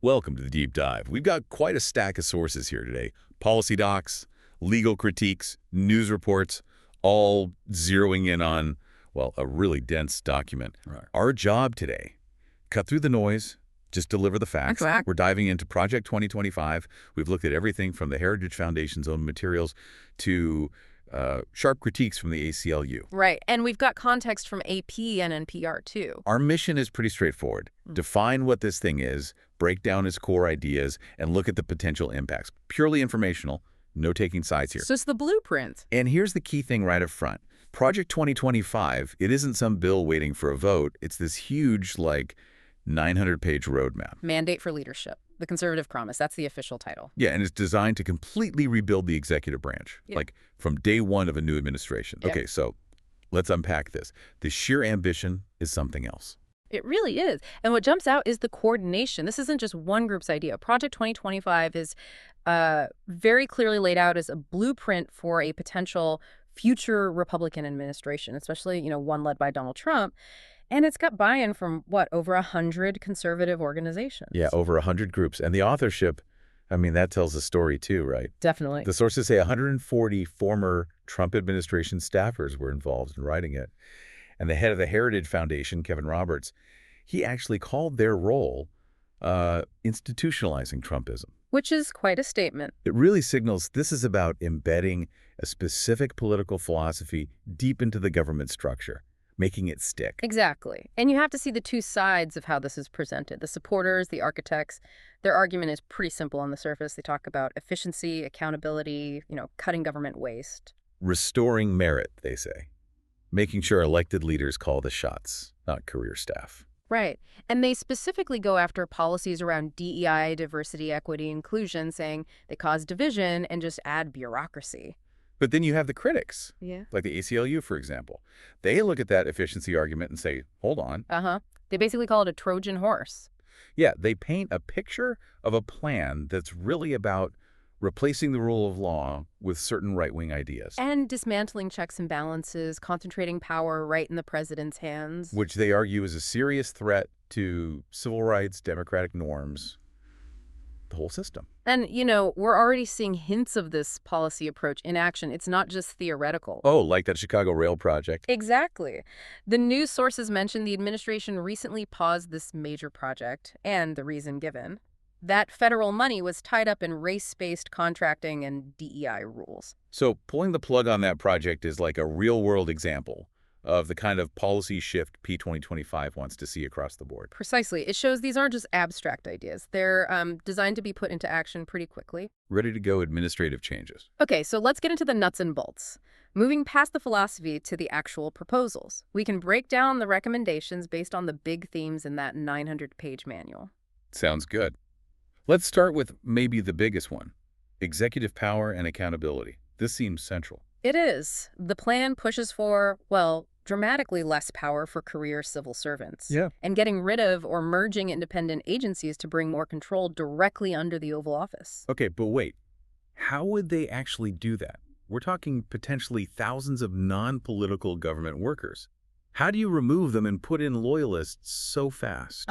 Welcome to the Deep Dive. We've got quite a stack of sources here today. Policy docs, legal critiques, news reports, all zeroing in on, well, a really dense document. Right. Our job today, cut through the noise, just deliver the facts. Exactly. We're diving into Project 2025. We've looked at everything from the Heritage Foundation's own materials to sharp critiques from the ACLU. Right, and we've got context from AP and NPR, too. Our mission is pretty straightforward. Define what this thing is, break down its core ideas, and look at the potential impacts. Purely informational, no taking sides here. So it's the blueprint. And here's the key thing right up front. Project 2025, it isn't some bill waiting for a vote. It's this huge, 900-page roadmap. Mandate for Leadership, the Conservative Promise. That's the official title. Yeah, and it's designed to completely rebuild the executive branch, from day one of a new administration. Yeah. Okay, so let's unpack this. The sheer ambition is something else. It really is. And what jumps out is the coordination. This isn't just one group's idea. Project 2025 is very clearly laid out as a blueprint for a potential future Republican administration, especially, one led by Donald Trump. And it's got buy-in from, over 100 conservative organizations. Yeah, over 100 groups. And the authorship, that tells a story too, right? Definitely. The sources say 140 former Trump administration staffers were involved in writing it. And the head of the Heritage Foundation, Kevin Roberts, he actually called their role institutionalizing Trumpism. Which is quite a statement. It really signals this is about embedding a specific political philosophy deep into the government structure, making it stick. Exactly. And you have to see the two sides of how this is presented. The supporters, the architects, their argument is pretty simple on the surface. They talk about efficiency, accountability, cutting government waste. Restoring merit, they say. Making sure elected leaders call the shots, not career staff. Right. And they specifically go after policies around DEI, diversity, equity, inclusion, saying they cause division and just add bureaucracy. But then you have the critics, Yeah. like the ACLU, for example. They look at that efficiency argument and say, hold on. They basically call it a Trojan horse. Yeah, they paint a picture of a plan that's really about replacing the rule of law with certain right-wing ideas. And dismantling checks and balances, concentrating power right in the president's hands. Which they argue is a serious threat to civil rights, democratic norms, the whole system. And, we're already seeing hints of this policy approach in action. It's not just theoretical. Oh, like that Chicago Rail project. Exactly. The news sources mentioned the administration recently paused this major project, and the reason given, that federal money was tied up in race-based contracting and DEI rules. So pulling the plug on that project is like a real-world example of the kind of policy shift P2025 wants to see across the board. Precisely. It shows these aren't just abstract ideas. They're designed to be put into action pretty quickly. Ready to go administrative changes. Okay, so let's get into the nuts and bolts. Moving past the philosophy to the actual proposals. We can break down the recommendations based on the big themes in that 900-page manual. Sounds good. Let's start with maybe the biggest one, executive power and accountability. This seems central. It is. The plan pushes for, dramatically less power for career civil servants. Yeah. And getting rid of or merging independent agencies to bring more control directly under the Oval Office. Okay, but wait. How would they actually do that? We're talking potentially thousands of non-political government workers. How do you remove them and put in loyalists so fast?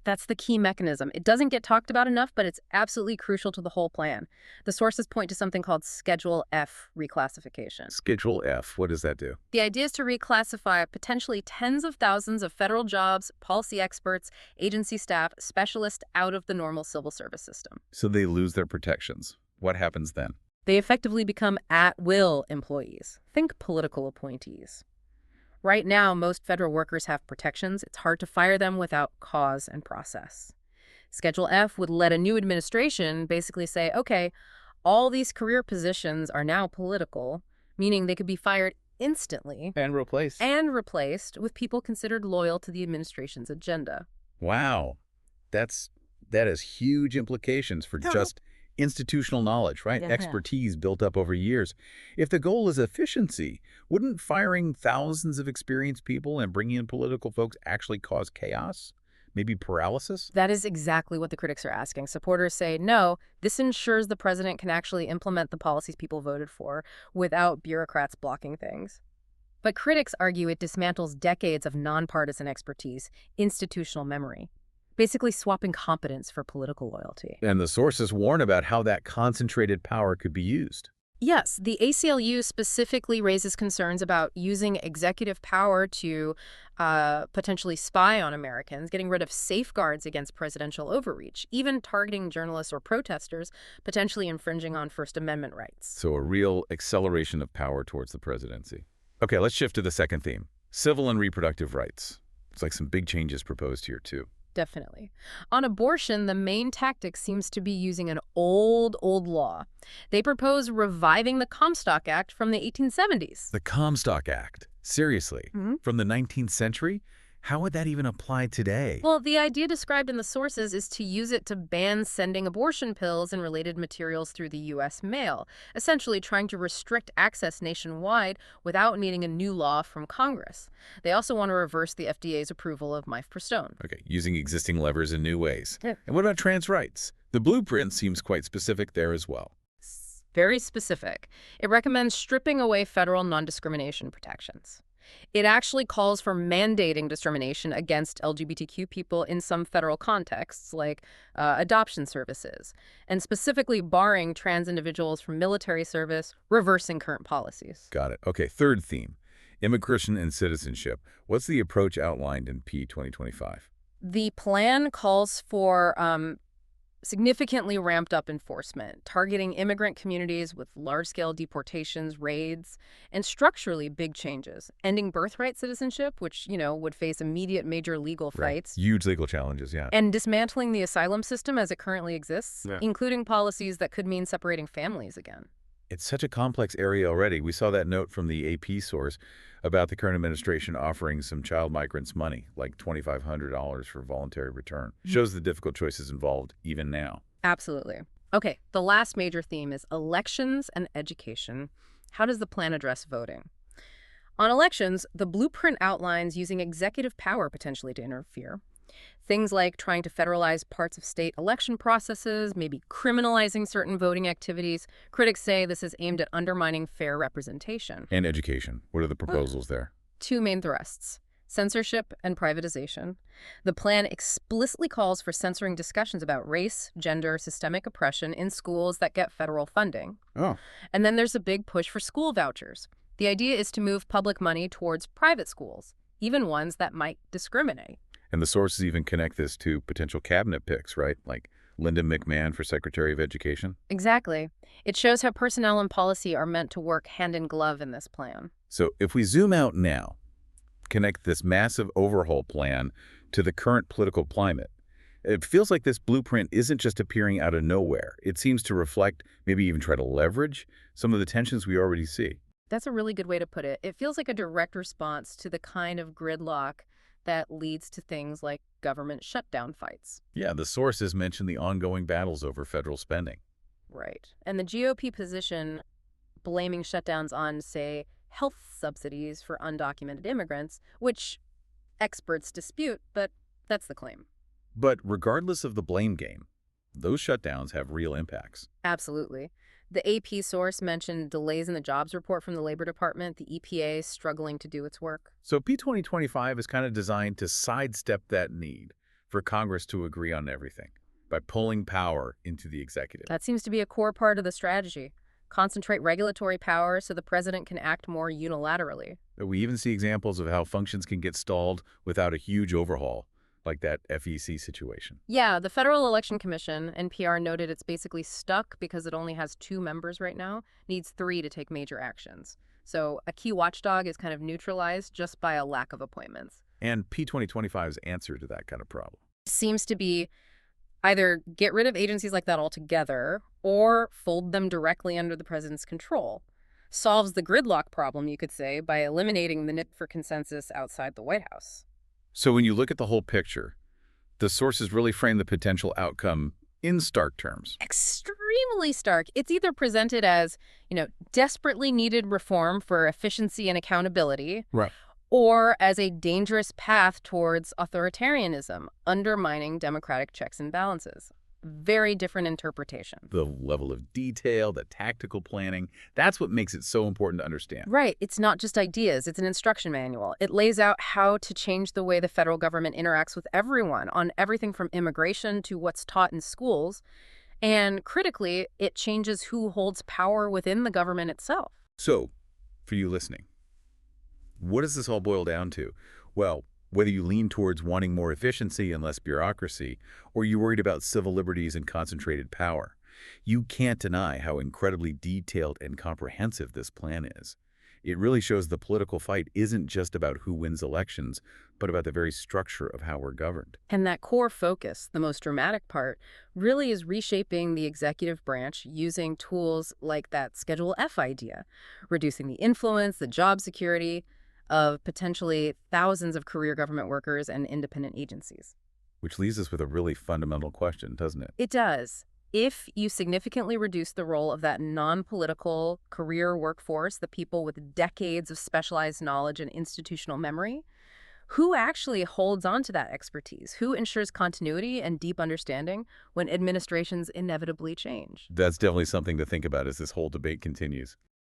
That's the key mechanism. It doesn't get talked about enough, but it's absolutely crucial to the whole plan. The sources point to something called Schedule F reclassification. Schedule F, what does that do? The idea is to reclassify potentially tens of thousands of federal jobs, policy experts, agency staff, specialists out of the normal civil service system. So they lose their protections. What happens then? They effectively become at-will employees. Think political appointees. Right now, most federal workers have protections. It's hard to fire them without cause and process. Schedule F would let a new administration basically say, okay, all these career positions are now political, meaning they could be fired instantly. And replaced. And replaced with people considered loyal to the administration's agenda. Wow. That has huge implications for just institutional knowledge, right? Yeah. Expertise built up over years. If the goal is efficiency, wouldn't firing thousands of experienced people and bringing in political folks actually cause chaos? Maybe paralysis? That is exactly what the critics are asking. Supporters say, no, this ensures the president can actually implement the policies people voted for without bureaucrats blocking things. But critics argue it dismantles decades of nonpartisan expertise, institutional memory. basically swapping competence for political loyalty. And the sources warn about how that concentrated power could be used. Yes, the ACLU specifically raises concerns about using executive power to potentially spy on Americans, getting rid of safeguards against presidential overreach, even targeting journalists or protesters, potentially infringing on First Amendment rights. So a real acceleration of power towards the presidency. Okay, let's shift to the second theme, civil and reproductive rights. It's like some big changes proposed here, too. Definitely. On abortion, the main tactic seems to be using an old law. They propose reviving the Comstock Act from the 1870s. The Comstock Act? Seriously? From the 19th century? How would that even apply today? Well, the idea described in the sources is to use it to ban sending abortion pills and related materials through the U.S. mail, essentially trying to restrict access nationwide without needing a new law from Congress. They also want to reverse the FDA's approval of mifepristone. Okay, using existing levers in new ways. Yeah. And what about trans rights? The blueprint seems quite specific there as well. Very specific. It recommends stripping away federal non-discrimination protections. It actually calls for mandating discrimination against LGBTQ people in some federal contexts, like adoption services, and specifically barring trans individuals from military service, reversing current policies. Got it. Okay, third theme, immigration and citizenship. What's the approach outlined in P 2025? The plan calls for significantly ramped up enforcement, targeting immigrant communities with large-scale deportations, raids, and structurally big changes, ending birthright citizenship, which, would face immediate major legal fights. Right. Huge legal challenges, yeah. And dismantling the asylum system as it currently exists, including policies that could mean separating families again. It's such a complex area already. We saw that note from the AP source about the current administration offering some child migrants money, like $2,500 for voluntary return. Shows the difficult choices involved even now. Absolutely. Okay, the last major theme is elections and education. How does the plan address voting? On elections, the blueprint outlines using executive power potentially to interfere. Things like trying to federalize parts of state election processes, maybe criminalizing certain voting activities. Critics say this is aimed at undermining fair representation. And education. What are the proposals there? Two main thrusts: censorship and privatization. The plan explicitly calls for censoring discussions about race, gender, systemic oppression in schools that get federal funding. Oh. And then there's a big push for school vouchers. The idea is to move public money towards private schools, even ones that might discriminate. And the sources even connect this to potential cabinet picks, right? Like Linda McMahon for Secretary of Education. Exactly. It shows how personnel and policy are meant to work hand in glove in this plan. So if we zoom out now, connect this massive overhaul plan to the current political climate, it feels like this blueprint isn't just appearing out of nowhere. It seems to reflect, maybe even try to leverage, some of the tensions we already see. That's a really good way to put it. It feels like a direct response to the kind of gridlock that leads to things like government shutdown fights. Yeah, the sources mention the ongoing battles over federal spending. Right. And the GOP position blaming shutdowns on, say, health subsidies for undocumented immigrants, which experts dispute, but that's the claim. But regardless of the blame game, those shutdowns have real impacts. Absolutely. The AP source mentioned delays in the jobs report from the Labor Department, the EPA struggling to do its work. So P 2025 is kind of designed to sidestep that need for Congress to agree on everything by pulling power into the executive. That seems to be a core part of the strategy. Concentrate regulatory power so the president can act more unilaterally. We even see examples of how functions can get stalled without a huge overhaul, like that FEC situation. Yeah, the Federal Election Commission, NPR, noted it's basically stuck because it only has 2 members right now, needs 3 to take major actions. So a key watchdog is kind of neutralized just by a lack of appointments. And P 2025's answer to that kind of problem Seems to be either get rid of agencies like that altogether or fold them directly under the president's control. Solves the gridlock problem, you could say, by eliminating the need for consensus outside the White House. So when you look at the whole picture, the sources really frame the potential outcome in stark terms. Extremely stark. It's either presented as, desperately needed reform for efficiency and accountability, Right. or as a dangerous path towards authoritarianism, undermining democratic checks and balances. Very different interpretation. The level of detail, the tactical planning, that's what makes it so important to understand. Right. It's not just ideas, it's an instruction manual. It lays out how to change the way the federal government interacts with everyone on everything from immigration to what's taught in schools. And critically, it changes who holds power within the government itself. So, for you listening, what does this all boil down to? Well, whether you lean towards wanting more efficiency and less bureaucracy, or you're worried about civil liberties and concentrated power, you can't deny how incredibly detailed and comprehensive this plan is. It really shows the political fight isn't just about who wins elections, but about the very structure of how we're governed. And that core focus, the most dramatic part, really is reshaping the executive branch using tools like that Schedule F idea, reducing the influence, the job security of potentially thousands of career government workers and independent agencies. Which leaves us with a really fundamental question, doesn't it? It does. If you significantly reduce the role of that non-political career workforce, the people with decades of specialized knowledge and institutional memory, who actually holds on to that expertise? Who ensures continuity and deep understanding when administrations inevitably change? That's definitely something to think about as this whole debate continues.